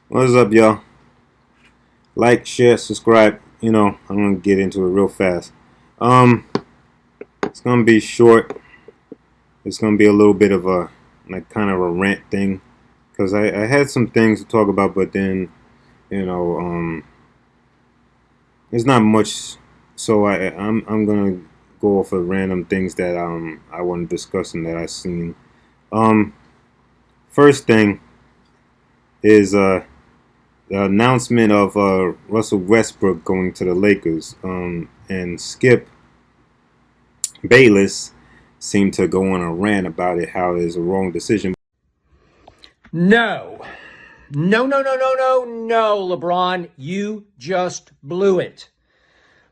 What's up, y'all? Like, share, subscribe. I'm gonna get into it real fast. Um, it's gonna be short. It's gonna be a little bit of a kind of a rant thing because I had some things to talk about, but then you know there's not much. So I'm gonna go off of random things that I want to discuss and that I've seen. Um, First thing is the announcement of Russell Westbrook going to the Lakers. And Skip Bayless seemed to go on a rant about it, how it is a wrong decision. No. No, no, no, no, no, no, LeBron. You just blew it.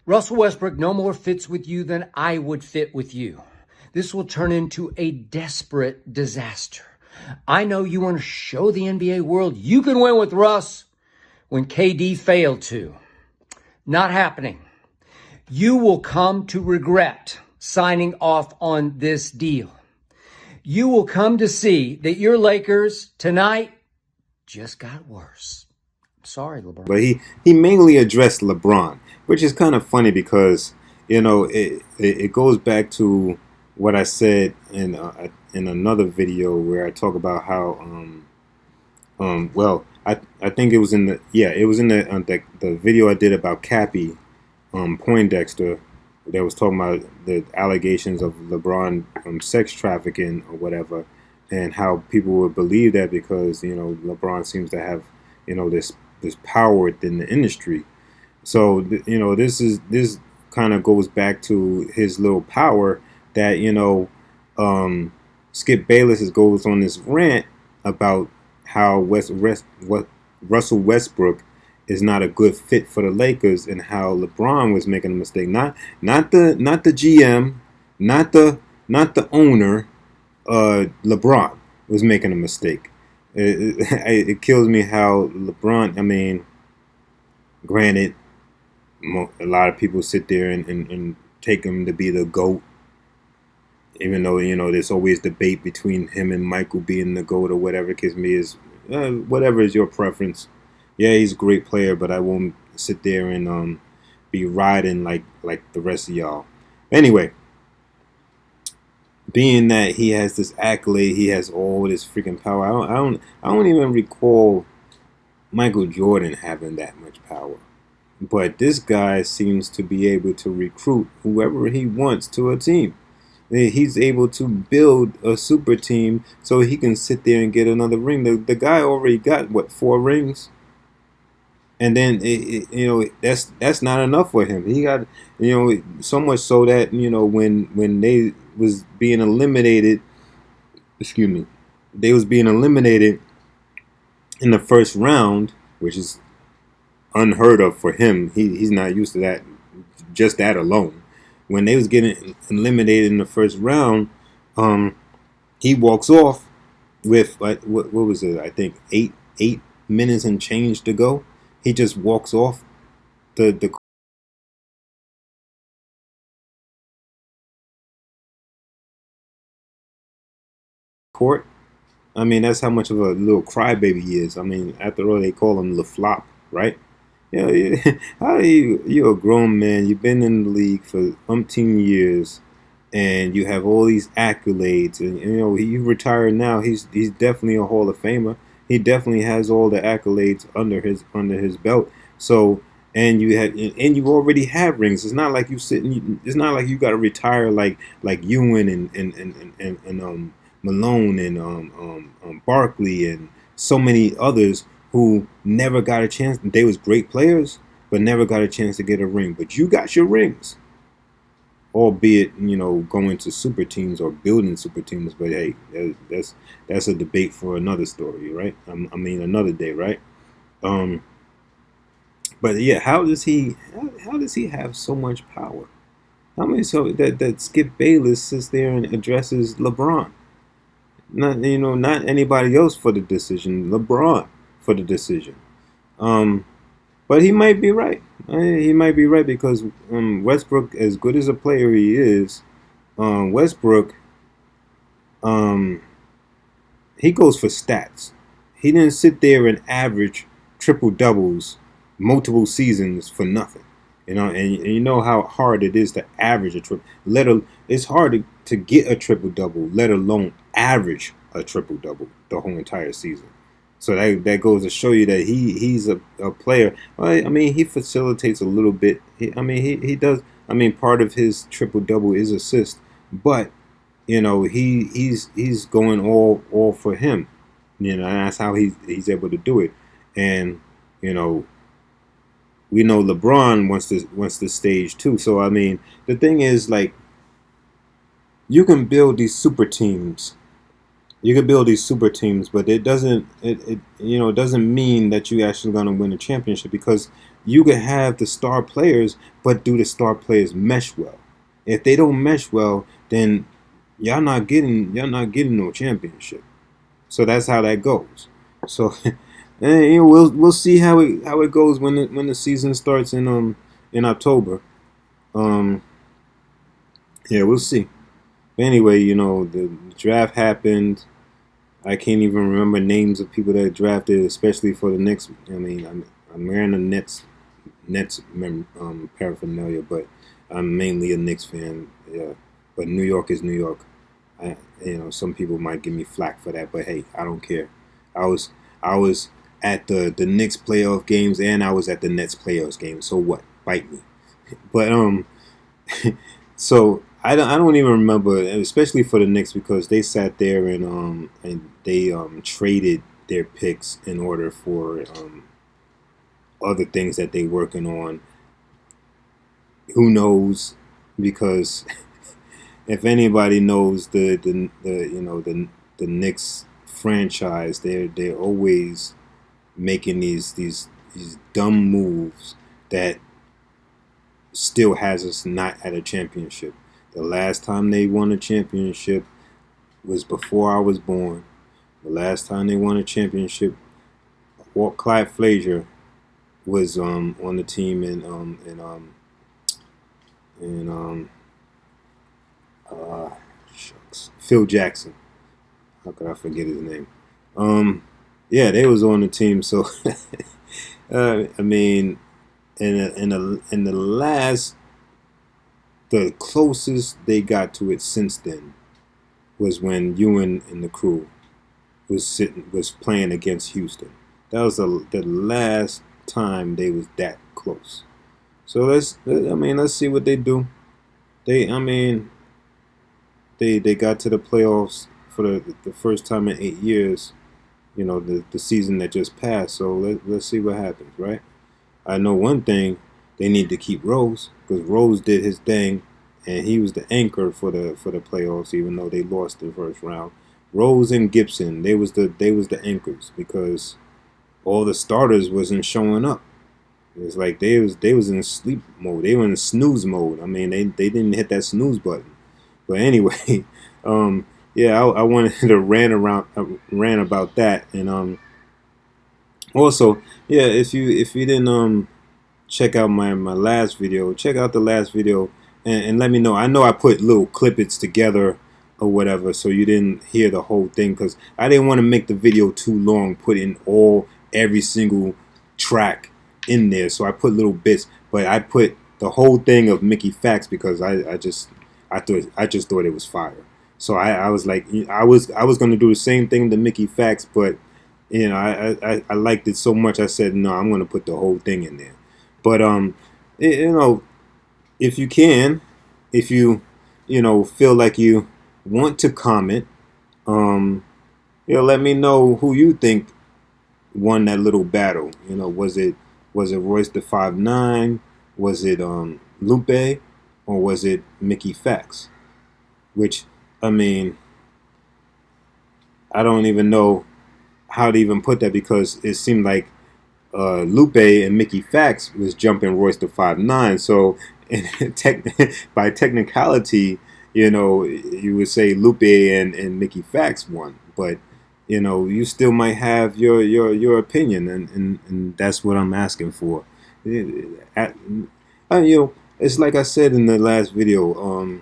Russell Westbrook no more fits with you than I would fit with you. This will turn into a desperate disaster. I know you want to show the NBA world you can win with Russ when KD failed to. Not happening. You will come to regret signing off on this deal. You will come to see that your Lakers tonight just got worse. I'm sorry, LeBron. But he mainly addressed LeBron, which is kind of funny because it goes back to what I said in another video where I talk about how well I think it was in the video I did about Cappy Poindexter that was talking about the allegations of LeBron sex trafficking or whatever, and how people would believe that because LeBron seems to have this power within the industry. So this kind of goes back to his little power that Skip Bayless goes on this rant about how Russell Westbrook is not a good fit for the Lakers and how LeBron was making a mistake. Not the GM, not the owner. LeBron was making a mistake. It kills me how LeBron. I mean, granted, a lot of people sit there and take him to be the GOAT, even though there's always debate between him and Michael being the GOAT or whatever the case may is. Whatever is your preference. Yeah, he's a great player, but I won't sit there and be riding like the rest of y'all. Anyway, being that he has this accolade, he has all this freaking power. I don't even recall Michael Jordan having that much power. But this guy seems to be able to recruit whoever he wants to a team. He's able to build a super team so he can sit there and get another ring. The guy already got what, 4 rings, and then that's not enough for him. He got so much so that when they was being eliminated, excuse me, they was being eliminated in the first round, which is unheard of for him. He's not used to that. Just that alone, when they was getting eliminated in the first round, he walks off with what was it? I think eight minutes and change to go. He just walks off the court. I mean, that's how much of a little crybaby he is. I mean, after all, they call him the flop, right? How you're a grown man. You've been in the league for umpteen years, and you have all these accolades. And he retired now. He's definitely a Hall of Famer. He definitely has all the accolades under his belt. So, and you already have rings. It's not like you sitting. It's not like you got to retire like Ewan and Malone and Barkley and so many others who never got a chance. They was great players, but never got a chance to get a ring. But you got your rings, albeit going to super teams or building super teams. But hey, that's a debate for another story, right? I mean, another day, right? Um, but yeah, how does he have so much power? How many so that Skip Bayless sits there and addresses LeBron? Not anybody else for the decision. LeBron for the decision. Um, but he might be right. He might be right because Westbrook, as good as a player he is, Westbrook, um, he goes for stats. He didn't sit there and average triple doubles multiple seasons for nothing. And you know how hard it is to average a triple. It's hard to get a triple double, let alone average a triple double the whole entire season. So that goes to show you that he's a player. Well, I mean, he facilitates a little bit. He does. I mean, part of his triple double is assist, but he's going all for him. And that's how he's able to do it. And you know we know LeBron wants the stage too. So I mean, the thing is, like, you can build these super teams. You can build these super teams, but it doesn't mean that you actually going to win a championship, because you can have the star players, but do the star players mesh well? If they don't mesh well, then y'all not getting no championship. So that's how that goes. So we'll see how it goes when the season starts in October. Um, yeah, we'll see. But anyway, the draft happened. I can't even remember names of people that drafted, especially for the Knicks. I mean, I'm wearing a Nets paraphernalia, but I'm mainly a Knicks fan. Yeah, but New York is New York. Some people might give me flack for that, but hey, I don't care. I was I was at the Knicks playoff games, and I was at the Nets playoffs games. So what? Bite me. But so I don't even remember, especially for the Knicks, because they sat there and they traded their picks in order for other things that they working on. Who knows? Because if anybody knows the Knicks franchise, they're always making these dumb moves that still has us not at a championship. The last time they won a championship was before I was born. The last time they won a championship, Walt Clyde Frazier was on the team, and uh, shucks, Phil Jackson. How could I forget his name? Yeah, they was on the team. So I mean, in the last, the closest they got to it since then was when Ewan and the crew was playing against Houston. That was the last time they was that close. So let's see what they do. I mean, they got to the playoffs for the first time in 8 years. The season that just passed. So let's see what happens, right? I know one thing: they need to keep Rose, because Rose did his thing, and he was the anchor for the playoffs, even though they lost the first round. Rose and Gibson, they was the anchors, because all the starters wasn't showing up. It's like they was in sleep mode. They were in snooze mode. I mean, they didn't hit that snooze button. But anyway, yeah, I wanted to rant about that, and also, yeah, if you didn't check out my last video, check out the last video, and let me know. I know I put little clippets together or whatever, so you didn't hear the whole thing, because I didn't want to make the video too long, put in every single track in there. So I put little bits, but I put the whole thing of Mickey Facts, because I just thought it was fire. So I was like, I was gonna do the same thing to Mickey Facts, but I liked it so much, I said no, I'm gonna put the whole thing in there. But you know, if you can, if you feel like you want to comment, um, let me know who you think won that little battle. Was it Royce the 5'9"? Was it Lupe, or was it Mickey Fax? Which, I mean, I don't even know how to even put that, because it seemed like Lupe and Mickey Fax was jumping Royce the 5'9". So by technicality, you would say Lupe and Mickey Fax won, but you still might have your opinion, and that's what I'm asking for. At, it's like I said in the last video.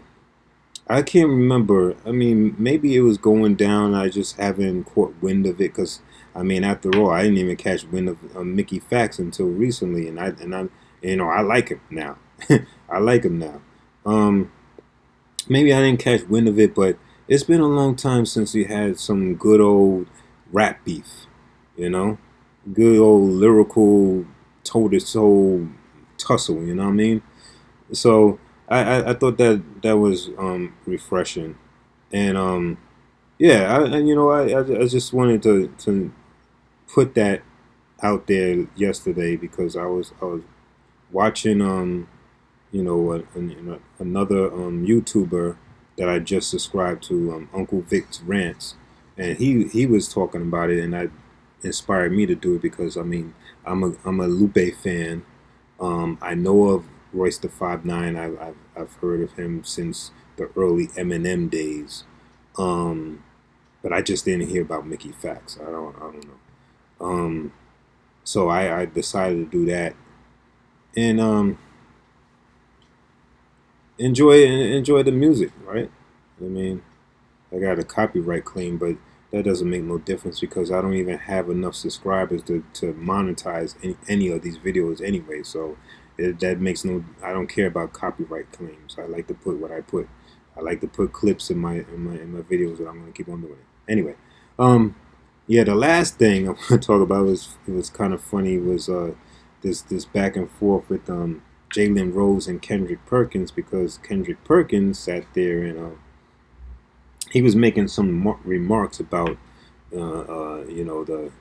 I can't remember. I mean, maybe it was going down. I just haven't caught wind of it, because I mean, after all, I didn't even catch wind of Mickey Fax until recently, and I like him now. I like him now. Um, Maybe I didn't catch wind of it, but it's been a long time since we had some good old rap beef. You know, good old lyrical toe to toe tussle. You know what I mean? So I thought that was refreshing, and yeah, I just wanted to put that out there yesterday because I was watching another YouTuber that I just subscribed to, Uncle Vic's Rants, and he was talking about it, and that inspired me to do it because I mean I'm a Lupe fan. I know of Royce the 5'9". I've heard of him since the early Eminem days, but I just didn't hear about Mickey Fax. I don't know. So I decided to do that and enjoy the music, right? I mean, I got a copyright claim, but that doesn't make no difference because I don't even have enough subscribers to monetize any of these videos anyway. So that makes no. I don't care about copyright claims. I like to put what I put. I like to put clips in my videos that I'm gonna keep on doing. Anyway, um, yeah, the last thing I'm gonna talk about was it was kind of funny was this back and forth with Jalen Rose and Kendrick Perkins because Kendrick Perkins sat there and he was making some remarks about the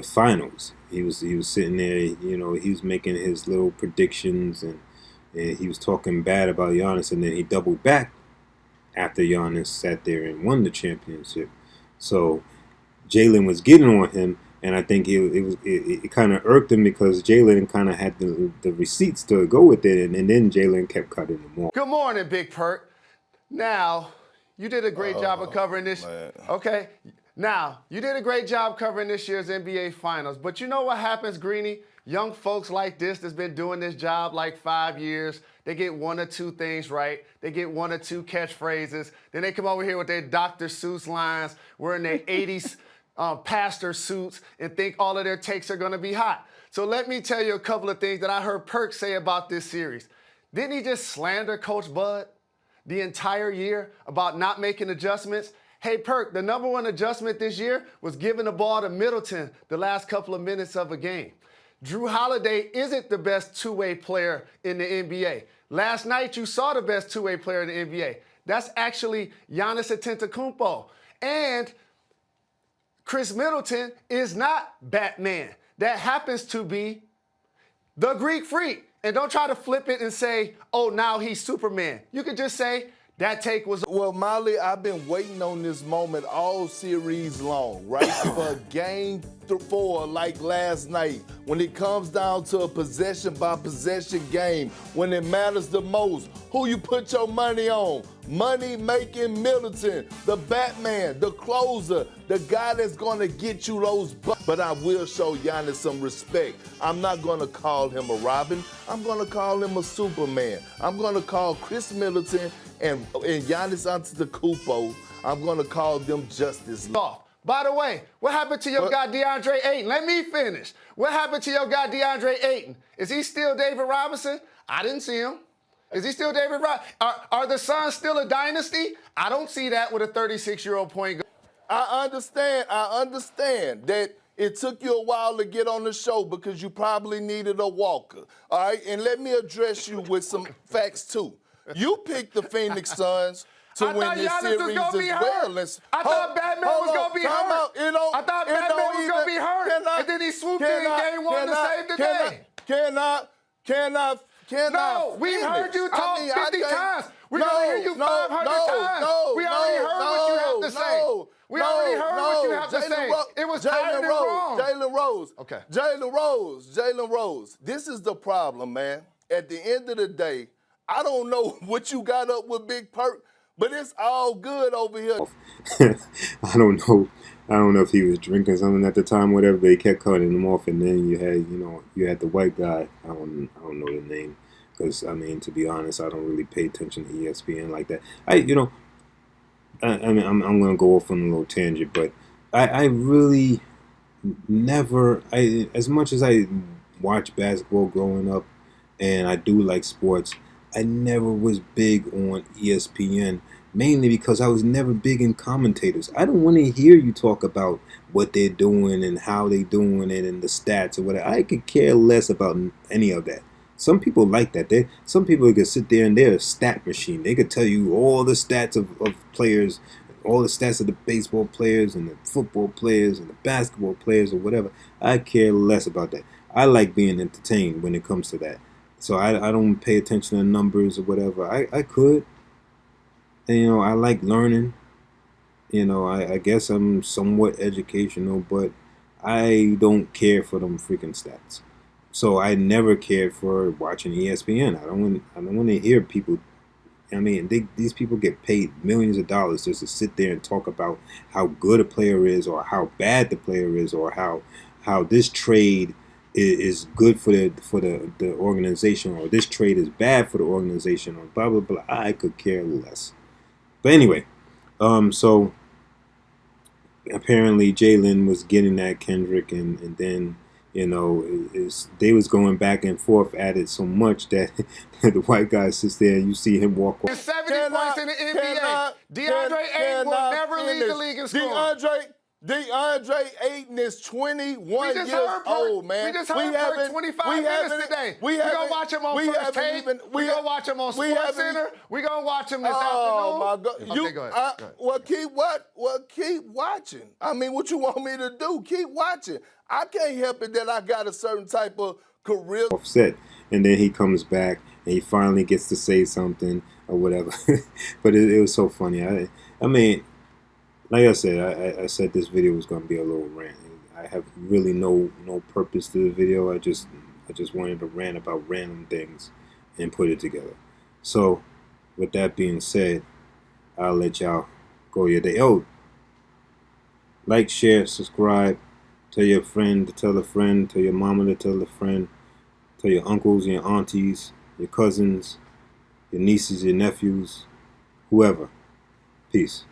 finals. He was sitting there, he was making his little predictions and he was talking bad about Giannis, and then he doubled back after Giannis sat there and won the championship. So Jalen was getting on him, and I think it kind of irked him because Jalen kind of had the receipts to go with it, and then Jalen kept cutting him off. Good morning, Big Perk. Now, you did a great job of covering this. Man. Okay. Now, you did a great job covering this year's NBA Finals. But you know what happens, Greeny? Young folks like this that's been doing this job like 5 years, they get one or two things right. They get one or two catchphrases. Then they come over here with their Dr. Seuss lines, wearing their 80s pastor suits, and think all of their takes are going to be hot. So let me tell you a couple of things that I heard Perk say about this series. Didn't he just slander Coach Bud the entire year about not making adjustments? Hey, Perk, the number one adjustment this year was giving the ball to Middleton the last couple of minutes of a game. Drew Holiday isn't the best two-way player in the NBA. Last night, you saw the best two-way player in the NBA. That's actually Giannis Antetokounmpo. And Chris Middleton is not Batman. That happens to be the Greek Freak. And don't try to flip it and say, oh, now he's Superman. You could just say, that take was... Well, Molly, I've been waiting on this moment all series long, right? For game 4, like last night, when it comes down to a possession-by-possession game, when it matters the most, who you put your money on? Money-making Middleton, the Batman, the closer, the guy that's going to get you those bucks. But I will show Giannis some respect. I'm not going to call him a Robin. I'm going to call him a Superman. I'm going to call Chris Middleton and Giannis Antetokounmpo, I'm going to call them Justice League. By the way, what happened to your guy DeAndre Ayton? Let me finish. What happened to your guy DeAndre Ayton? Is he still David Robinson? I didn't see him. Is he still David Robinson? Are the Suns still a dynasty? I don't see that with a 36-year-old point guard. I understand that it took you a while to get on the show because you probably needed a walker. All right, and let me address you with some facts too. You picked the Phoenix Suns to win this series as well. I thought Batman was going to be hurt. I thought Batman was going to be hurt. And then he swooped in game 1 to save the day. No, we've heard you talk 50 times. We only hear you 500 times. We already heard what you have to say. We already heard what you have to say. It was tired and wrong. Jalen Rose. Okay. Jalen Rose. This is the problem, man. At the end of the day, I don't know what you got up with Big Perk, but it's all good over here. I don't know. I don't know if he was drinking something at the time, whatever. But he kept cutting him off, and then you had the white guy. I don't know the name because I mean, to be honest, I don't really pay attention to ESPN like that. I mean, I'm gonna go off on a little tangent, but I really never. I as much as I watched basketball growing up, and I do like sports. I never was big on ESPN, mainly because I was never big in commentators. I don't want to hear you talk about what they're doing and how they doing it and the stats or whatever. I could care less about any of that. Some people like that. Some people could sit there and they're a stat machine. They could tell you all the stats of players, all the stats of the baseball players and the football players and the basketball players or whatever. I care less about that. I like being entertained when it comes to that. So I don't pay attention to numbers or whatever. I could. And, I like learning. I guess I'm somewhat educational, but I don't care for them freaking stats. So I never cared for watching ESPN. I don't want to hear people. I mean, these people get paid millions of dollars just to sit there and talk about how good a player is, or how bad the player is, or how this trade is good for the organization, or this trade is bad for the organization, or blah blah blah. I could care less. But anyway, so apparently Jalen was getting at Kendrick, and then they was going back and forth at it so much that the white guy sits there and you see him walk off. 70 points in the NBA. DeAndre Ayton will never lead the league in scoring. DeAndre Ayton is 21 years old, man. We just heard for 25 minutes today. We're going to watch him on First Take. We're going to watch him on Sports Center. We're going to watch him this afternoon. Oh, my God. Okay, go ahead. Well, keep watching. I mean, what you want me to do? Keep watching. I can't help it that I got a certain type of career. Offset. And then he comes back and he finally gets to say something or whatever. But it was so funny. I mean, like I said, I said this video was going to be a little rant. I have really no purpose to the video. I just wanted to rant about random things and put it together. So, with that being said, I'll let y'all go your day. Oh, like, share, subscribe, tell your friend to tell a friend, tell your mama to tell a friend, tell your uncles, your aunties, your cousins, your nieces, your nephews, whoever. Peace.